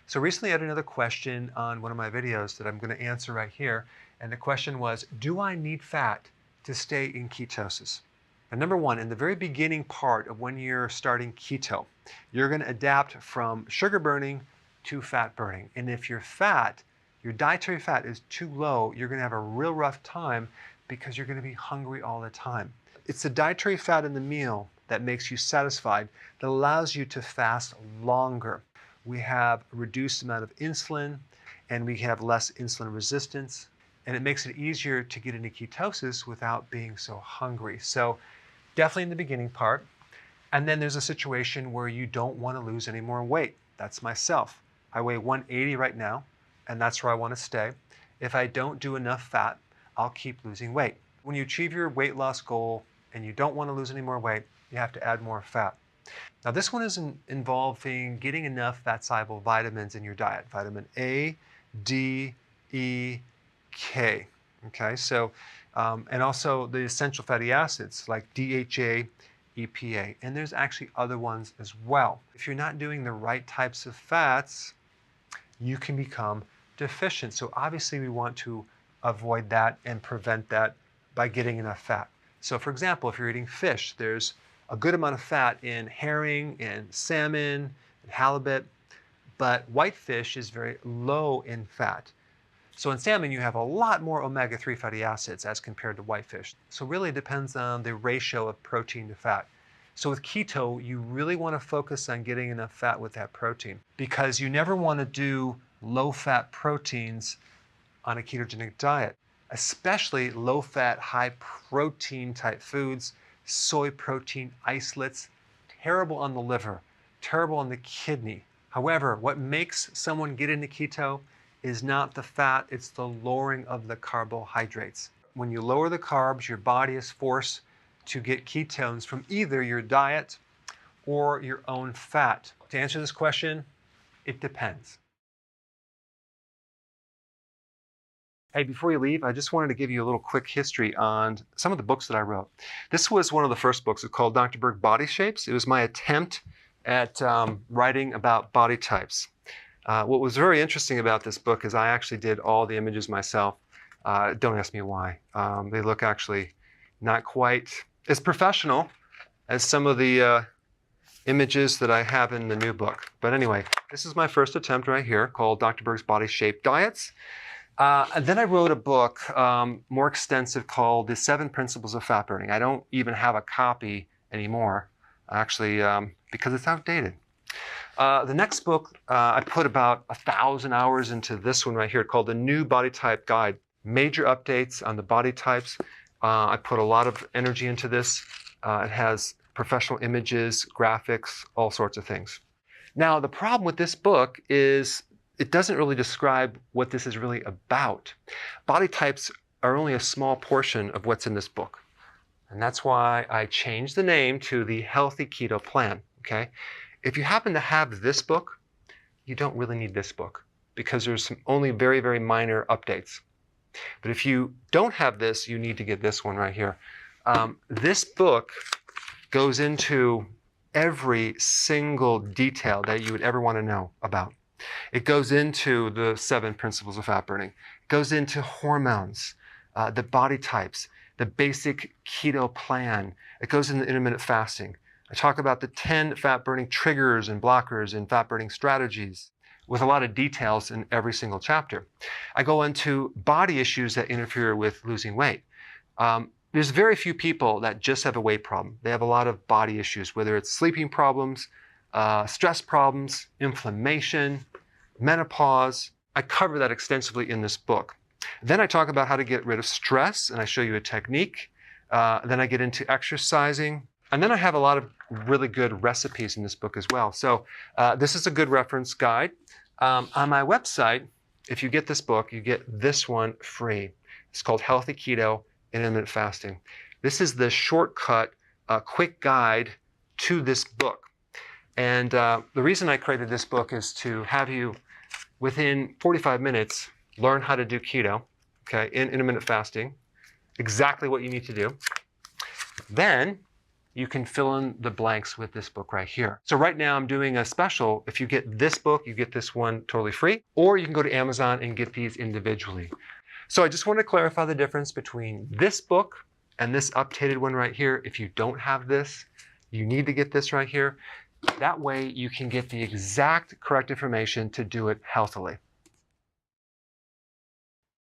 So recently I had another question on one of my videos that I'm going to answer right here. And the question was, do I need fat to stay in ketosis? And number one, in the very beginning part of when you're starting keto, you're going to adapt from sugar burning to fat burning. And if your dietary fat is too low, you're going to have a real rough time because you're going to be hungry all the time. It's the dietary fat in the meal that makes you satisfied, that allows you to fast longer. We have a reduced amount of insulin, and we have less insulin resistance, and it makes it easier to get into ketosis without being so hungry. So definitely in the beginning part. And then there's a situation where you don't want to lose any more weight. That's myself. I weigh 180 right now, and that's where I want to stay. If I don't do enough fat, I'll keep losing weight. When you achieve your weight loss goal and you don't want to lose any more weight, you have to add more fat. Now this one is involving getting enough fat-soluble vitamins in your diet. Vitamin A, D, E, K. Okay, so, and also the essential fatty acids like DHA, EPA, and there's actually other ones as well. If you're not doing the right types of fats, you can become deficient. So obviously we want to avoid that and prevent that by getting enough fat. So for example, if you're eating fish, there's a good amount of fat in herring and salmon and halibut, but whitefish is very low in fat. So in salmon, you have a lot more omega-3 fatty acids as compared to whitefish. So really it depends on the ratio of protein to fat. So with keto, you really want to focus on getting enough fat with that protein, because you never want to do low-fat proteins on a ketogenic diet, especially low-fat, high-protein type foods, soy protein isolates, terrible on the liver, terrible on the kidney. However, what makes someone get into keto is not the fat, it's the lowering of the carbohydrates. When you lower the carbs, your body is forced to get ketones from either your diet or your own fat. To answer this question, it depends. Hey, before you leave, I just wanted to give you a little quick history on some of the books that I wrote. This was one of the first books. It's called Dr. Berg Body Shapes. It was my attempt at writing about body types. What was very interesting about this book is I actually did all the images myself. Don't ask me why. They look actually not quite as professional as some of the images that I have in the new book. But anyway, this is my first attempt right here called Dr. Berg's Body Shape Diets. And then I wrote a book more extensive called The 7 Principles of Fat Burning. I don't even have a copy anymore, actually, because it's outdated. The next book, I put about 1,000 hours into this one right here called The New Body Type Guide. Major updates on the body types. I put a lot of energy into this. It has professional images, graphics, all sorts of things. Now, the problem with this book is it doesn't really describe what this is really about. Body types are only a small portion of what's in this book. And that's why I changed the name to the Healthy Keto Plan, okay? If you happen to have this book, you don't really need this book because there's only very, very minor updates. But if you don't have this, you need to get this one right here. This book goes into every single detail that you would ever want to know about. It goes into the 7 principles of fat burning. It goes into hormones, the body types, the basic keto plan. It goes into intermittent fasting. I talk about the 10 fat burning triggers and blockers and fat burning strategies with a lot of details in every single chapter. I go into body issues that interfere with losing weight. There's very few people that just have a weight problem. They have a lot of body issues, whether it's sleeping problems, stress problems, inflammation, menopause. I cover that extensively in this book. Then I talk about how to get rid of stress, and I show you a technique. Then I get into exercising. And then I have a lot of really good recipes in this book as well. So this is a good reference guide. On my website, if you get this book, you get this one free. It's called Healthy Keto and Intermittent Fasting. This is the shortcut, quick guide to this book. And the reason I created this book is to have you, within 45 minutes, learn how to do keto, okay, in intermittent fasting, exactly what you need to do. Then you can fill in the blanks with this book right here. So right now I'm doing a special. If you get this book, you get this one totally free, or you can go to Amazon and get these individually. So I just want to clarify the difference between this book and this updated one right here. If you don't have this, you need to get this right here. That way you can get the exact correct information to do it healthily.